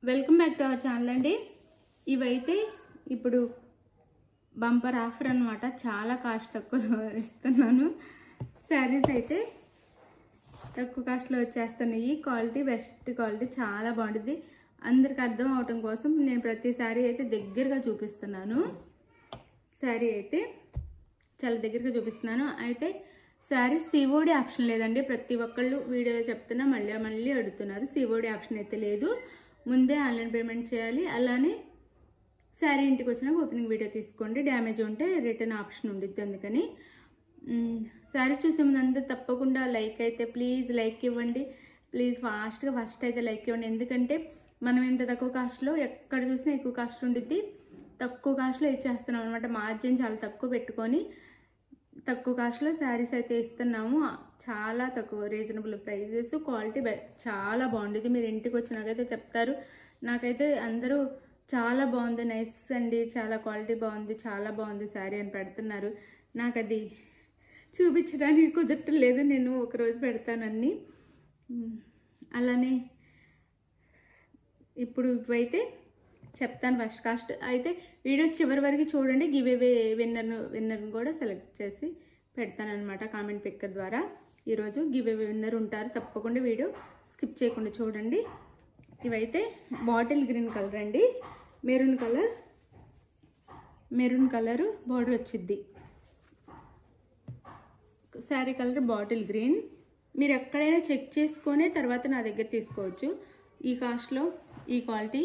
Welcome back to our channel అండి. ఇవైతే ఇప్పుడు బంపర్ ఆఫర్ అన్నమాట. చాలా కాస్ట్ తక్కువ ఇస్తున్నాను. శారీస్ అయితే తక్కువ కాస్ట్లో వచ్చేస్తున్నాయి. క్వాలిటీ బెస్ట్ క్వాలిటీ, చాలా బాగుంటుంది. అందరికి అర్థం అవటం కోసం నేను ప్రతి శారీ అయితే దగ్గరగా చూపిస్తున్నాను. శారీ అయితే చాలా దగ్గరగా చూపిస్తున్నాను. అయితే శారీ సిఓడి ఆప్షన్ లేదండి. ప్రతి ఒక్కళ్ళు వీడియోలో చెప్తున్నా, మళ్ళీ అడుగుతున్నారు. సిఓడి ఆప్షన్ అయితే లేదు. ముందే ఆన్లైన్ పేమెంట్ చేయాలి. అలానే శారీ ఇంటికి వచ్చినాక ఓపెనింగ్ వీడియో తీసుకోండి. డ్యామేజ్ ఉంటే రిటర్న్ ఆప్షన్ ఉండిద్ది. అందుకని శారీ చూసే ముందు అందరూ తప్పకుండా లైక్ అయితే ప్లీజ్ లైక్ ఇవ్వండి. ప్లీజ్ ఫాస్ట్గా ఫస్ట్ అయితే లైక్ ఇవ్వండి. ఎందుకంటే మనం ఇంత తక్కువ కాస్ట్లో ఎక్కడ చూసినా ఎక్కువ కాస్ట్ ఉండిద్ది. తక్కువ కాస్ట్లో ఇచ్చేస్తున్నాం అనమాట. మార్జిన్ చాలా తక్కువ పెట్టుకొని తక్కువ కాస్ట్లో శారీస్ అయితే ఇస్తున్నాము. చాలా తక్కువ రీజనబుల్ ప్రైజెస్, క్వాలిటీ చాలా బాగుంటుంది. మీరు ఇంటికి వచ్చినాకైతే చెప్తారు. నాకైతే అందరూ చాలా బాగుంది, నైస్ అండి, చాలా క్వాలిటీ బాగుంది, చాలా బాగుంది శారీ అని పెడుతున్నారు. నాకు అది చూపించడానికి కుదరటం లేదు. నేను ఒకరోజు పెడతాను అన్నీ. అలానే ఇప్పుడు ఇవైతే చెప్తాను. ఫస్ట్ కాస్ట్ అయితే వీడియోస్ చివరి వరకు చూడండి. గివ్ అవే విన్నర్ను కూడా సెలెక్ట్ చేసి పెడతానమాట కామెంట్ పిక్కర్ ద్వారా. ఈరోజు గివ్ అవే విన్నర్ ఉంటారు. తప్పకుండా వీడియో స్కిప్ చేయకుండా చూడండి. ఇవైతే బాటిల్ గ్రీన్ కలర్ అండి. మెరూన్ కలర్ బార్డర్ వచ్చింది. Sari colour bottle green. మీరు ఎక్కడైనా చెక్ చేసుకొని తర్వాత నా దగ్గర తీసుకోవచ్చు. ఈ కాస్ట్లో, ఈ క్వాలిటీ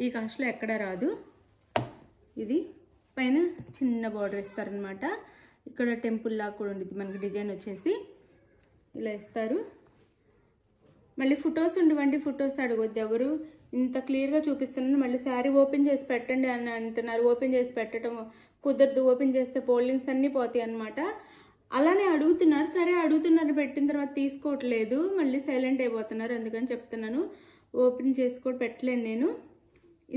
ఈ కాస్ట్లో ఎక్కడ రాదు. ఇది పైన చిన్న బార్డర్ ఇస్తారనమాట. ఇక్కడ టెంపుల్ లాగా కూడా ఉండిద్ది. మనకి డిజైన్ వచ్చేసి ఇలా ఇస్తారు. మళ్ళీ ఫొటోస్ ఉండవండి. ఫొటోస్ అడగొద్దు ఎవరు. ఇంత క్లియర్గా చూపిస్తున్నాను. మళ్ళీ శారీ ఓపెన్ చేసి పెట్టండి అని అంటున్నారు. ఓపెన్ చేసి పెట్టడం కుదరదు. ఓపెన్ చేస్తే ఫోల్డింగ్స్ అన్నీ పోతాయి అన్నమాట. అలానే అడుగుతున్నారు. సరే అడుగుతున్నారు, పెట్టిన తర్వాత తీసుకోవట్లేదు. మళ్ళీ సైలెంట్ అయిపోతున్నారు. అందుకని చెప్తున్నాను. ఓపెన్ చేసి కూడా పెట్టలేను నేను.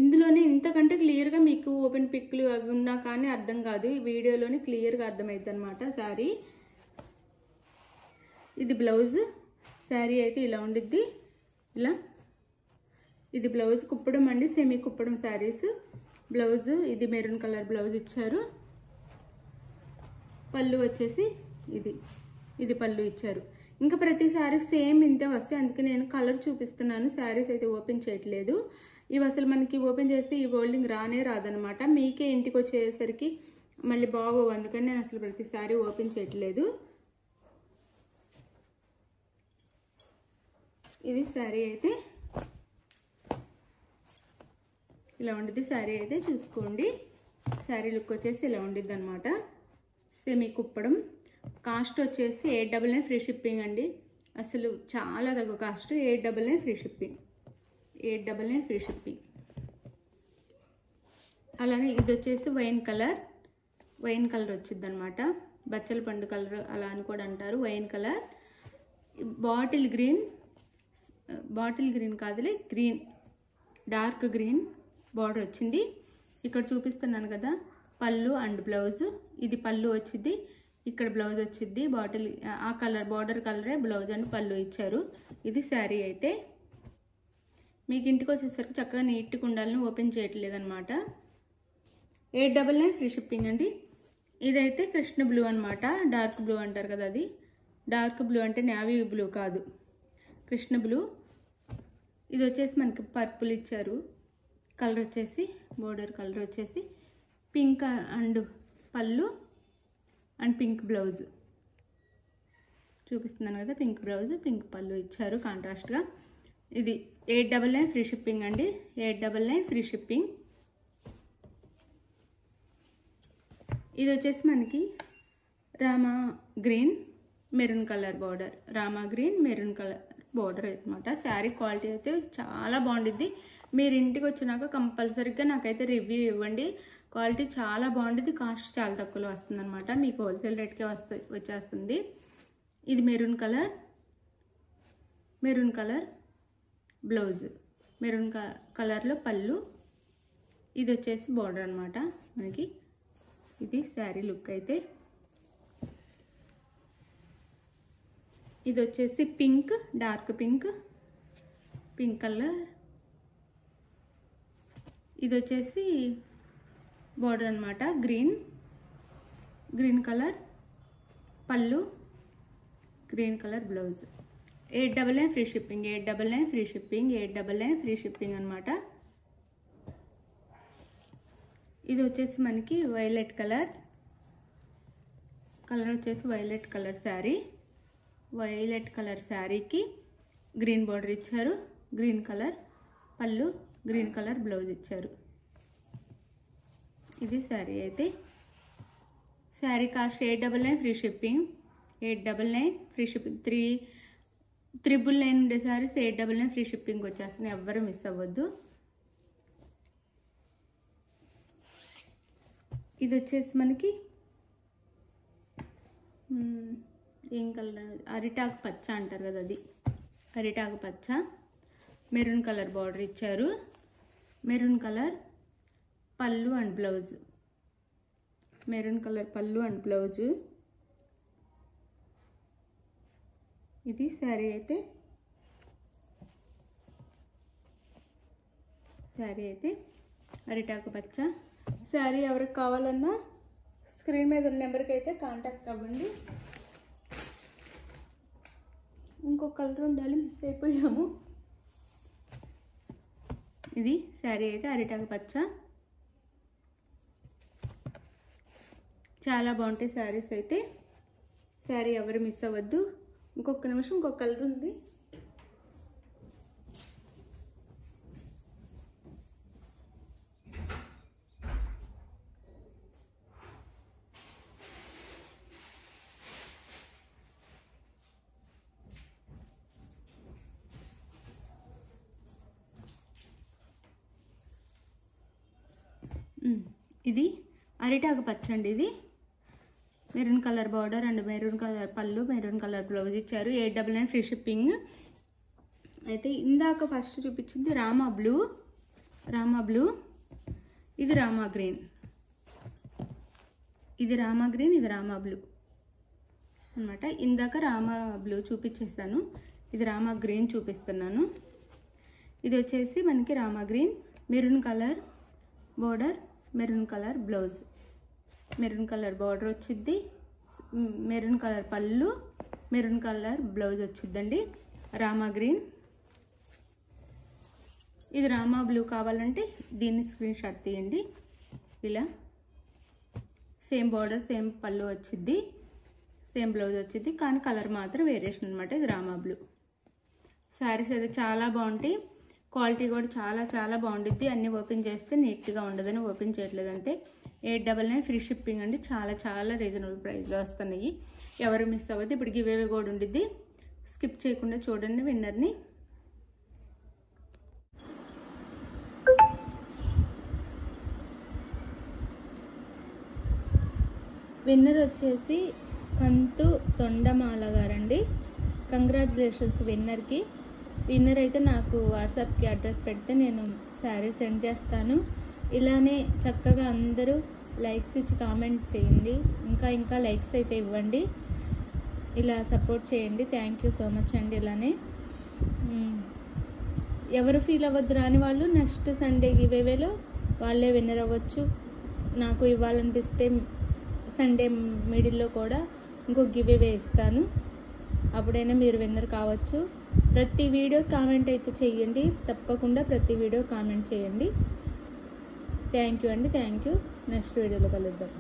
ఇందులోనే ఇంతకంటే క్లియర్గా మీకు ఓపెన్ పిక్లు అవి ఉన్నా కానీ అర్థం కాదు. ఈ వీడియోలోనే క్లియర్గా అర్థమవుతుంది అనమాట శారీ. ఇది బ్లౌజ్. శారీ అయితే ఇలా ఉండిద్ది. ఇలా ఇది బ్లౌజ్ కుప్పడం అండి. Semi Kuppadam saris blouse. ఇది మెరూన్ కలర్ బ్లౌజ్ ఇచ్చారు. పళ్ళు వచ్చేసి ఇది పళ్ళు ఇచ్చారు. ఇంకా ప్రతి శారీకి సేమ్ ఇంతే వస్తాయి. అందుకే నేను కలర్ చూపిస్తున్నాను. శారీస్ అయితే ఓపెన్ చేయట్లేదు. ఇవి అసలు మనకి ఓపెన్ చేస్తే ఈ ఫోల్డింగ్ రాదనమాట. మీకే ఇంటికి వచ్చేసరికి మళ్ళీ బాగోవు. అందుకని నేను అసలు ప్రతిసారి ఓపెన్ చేయట్లేదు. ఇది శారీ అయితే ఇలా ఉండిద్ది. శారీ అయితే చూసుకోండి. శారీ లుక్ వచ్చేసి ఇలా ఉండిద్ది అనమాట. సెమీ కుప్పడం. కాస్ట్ వచ్చేసి 899 ఫ్రీ షిప్పింగ్ అండి. అసలు చాలా తక్కువ cost. 899 free shipping. 899 free shipping. అలానే ఇది వచ్చేసి వైన్ కలర్ వచ్చింది అనమాట. బచ్చల పండు కలర్ అలా అని కూడా అంటారు. Wine colour. బాటిల్ గ్రీన్ కాదులే, గ్రీన్, డార్క్ గ్రీన్ బార్డర్ వచ్చింది. ఇక్కడ చూపిస్తున్నాను కదా పళ్ళు అండ్ బ్లౌజ్. ఇది పళ్ళు వచ్చింది. ఇక్కడ బ్లౌజ్ వచ్చింది. ఆ కలర్ బార్డర్ కలరే బ్లౌజ్ అండ్ పళ్ళు ఇచ్చారు. ఇది శారీ అయితే మీకు ఇంటికి వచ్చేసరికి చక్కగా నీట్గా ఉండాలని ఓపెన్ చేయట్లేదు అనమాట. 899 ఫ్రీ షిప్పింగ్ అండి. ఇదైతే కృష్ణ బ్లూ అనమాట. డార్క్ బ్లూ అంటారు కదా, అది డార్క్ బ్లూ అంటే నేవీ బ్లూ కాదు, కృష్ణ బ్లూ. ఇది వచ్చేసి మనకి పర్పుల్ ఇచ్చారు. కలర్ వచ్చేసి బోర్డర్ కలర్ వచ్చేసి పింక్ అండ్ పళ్ళు అండ్ పింక్ బ్లౌజ్ చూపిస్తున్నాను కదా. పింక్ బ్లౌజ్, పింక్ పళ్ళు ఇచ్చారు కాంట్రాస్ట్గా. ఇది 899 ఫ్రీ షిప్పింగ్ అండి. 899 ఫ్రీ షిప్పింగ్. ఇది వచ్చేసి మనకి Rama green maroon colour border. Rama green maroon colour border అనమాట. శారీ క్వాలిటీ అయితే చాలా బాగుంటుంది. మీరు ఇంటికి వచ్చినాక కంపల్సరీగా నాకైతే రివ్యూ ఇవ్వండి. క్వాలిటీ చాలా బాగుంటుంది. కాస్ట్ చాలా తక్కువలో వస్తుంది అనమాట. మీకు హోల్సేల్ రేట్కే వచ్చేస్తుంది. ఇది మెరూన్ కలర్ బ్లౌజ్. మెరూన్ కలర్లో పళ్ళు. ఇది వచ్చేసి బార్డర్ అనమాట మనకి. ఇది శారీ లుక్ అయితే. ఇది వచ్చేసి పింక్, డార్క్ పింక్ కలర్ ఇది వచ్చేసి బార్డర్ అనమాట, గ్రీన్ కలర్ పళ్ళు, green colour blouse. 899 free shipping, 899 free shipping, 899 free shipping అనమాట. ఇది వచ్చేసి మనకి వైలెట్ కలర్ వచ్చేసి violet colour sari. Violet colour శారీకి గ్రీన్ బార్డర్ ఇచ్చారు, గ్రీన్ కలర్ పళ్ళు, గ్రీన్ కలర్ బ్లౌజ్ ఇచ్చారు. ఇది శారీ అయితే. Sari cost 899 free shipping, 899 free shipping. 399 ఉండే శారీస్ 899 ఫ్రీ షిప్పింగ్ వచ్చేస్తున్నాయి, ఎవ్వరు మిస్ అవ్వద్దు. ఇది వచ్చేసి మనకి ఏం కలర్, అరిటాకు పచ్చ అంటారు కదా, అది అరిటాకు పచ్చ. మెరూన్ కలర్ బార్డర్ ఇచ్చారు, మెరూన్ కలర్ పళ్ళు అండ్ బ్లౌజ్, మెరూన్ కలర్ పళ్ళు అండ్ బ్లౌజు. ఇది శారీ అయితే. అరిటాకు పచ్చ శారీ. ఎవరికి కావాలన్నా స్క్రీన్ మీద ఉన్న నెంబర్కి అయితే కాంటాక్ట్ అవ్వండి. ఇంకో కలర్ ఉండాలి, మిస్ అయిపోయాము. ఇది శారీ అయితే అరిటాకు పచ్చ. చాలా బాగుంటాయి శారీస్ అయితే. శారీ ఎవరు మిస్ అవ్వద్దు. ఇంకొక నిమిషం, ఇంకొక కలర్ ఉంది. ఇది అరిటాకు పచ్చ అండి. ఇది maroon colour border and maroon colour పళ్ళు, మెరూన్ కలర్ బ్లౌజ్ ఇచ్చారు. 899 ఫ్రీ షిప్పింగ్. అయితే ఇందాక ఫస్ట్ చూపించింది రామా బ్లూ. ఇది రామా గ్రీన్, ఇది రామా బ్లూ అన్నమాట. ఇందాక రామా బ్లూ చూపించేస్తాను, ఇది రామా గ్రీన్ చూపిస్తున్నాను. ఇది వచ్చేసి మనకి Rama green, maroon colour border, maroon colour blouse, maroon colour border వచ్చింది, మెరూన్ కలర్ పళ్ళు, మెరూన్ కలర్ బ్లౌజ్ వచ్చిందండి. రామా గ్రీన్. ఇది రామా బ్లూ కావాలంటే దీన్ని స్క్రీన్ షాట్ తీయండి. ఇలా సేమ్ బార్డర్, సేమ్ పళ్ళు వచ్చింది, సేమ్ బ్లౌజ్ వచ్చింది, కానీ కలర్ మాత్రం వేరియేషన్ అనమాట. ఇది రామా బ్లూ. శారీస్ అయితే చాలా బాగుంటాయి, క్వాలిటీ కూడా చాలా బాగుంటుంది. అన్నీ ఓపెన్ చేస్తే నీట్గా ఉండదని ఓపెన్ చేయట్లేదంటే. 899 ఫ్రీ షిప్పింగ్ అండి. చాలా రీజనబుల్ ప్రైస్లో వస్తున్నాయి, ఎవరు మిస్ అవ్వద్దు. ఇప్పుడు గివేవే కూడా ఉండిద్ది, స్కిప్ చేయకుండా చూడండి విన్నర్ని. విన్నర్ వచ్చేసి కంతు తొండమాల గారండి. కంగ్రాచులేషన్స్ విన్నర్కి. విన్నర్ అయితే నాకు వాట్సాప్కి అడ్రస్ పెడితే నేను శారీ సెండ్ చేస్తాను. ఇలానే చక్కగా అందరూ లైక్స్ ఇచ్చి కామెంట్ చేయండి, ఇంకా లైక్స్ అయితే ఇవ్వండి, ఇలా సపోర్ట్ చేయండి. థ్యాంక్ యూ సో మచ్ అండి. ఇలానే ఎవరు ఫీల్ అవ్వద్దు, రాని వాళ్ళు నెక్స్ట్ సండే గివేవేలో వాళ్ళే విన్నర్ అవ్వచ్చు. నాకు ఇవ్వాలనిపిస్తే సండే మిడిల్లో కూడా ఇంకో గివేవే ఇస్తాను, అప్పుడైనా మీరు విన్నర్ కావచ్చు. ప్రతి వీడియో కామెంట్ అయితే చేయండి, తప్పకుండా ప్రతి వీడియో కామెంట్ చేయండి. థ్యాంక్ యూ అండి, థ్యాంక్ యూ. నెక్స్ట్ వీడియోలో కలుద్దాం.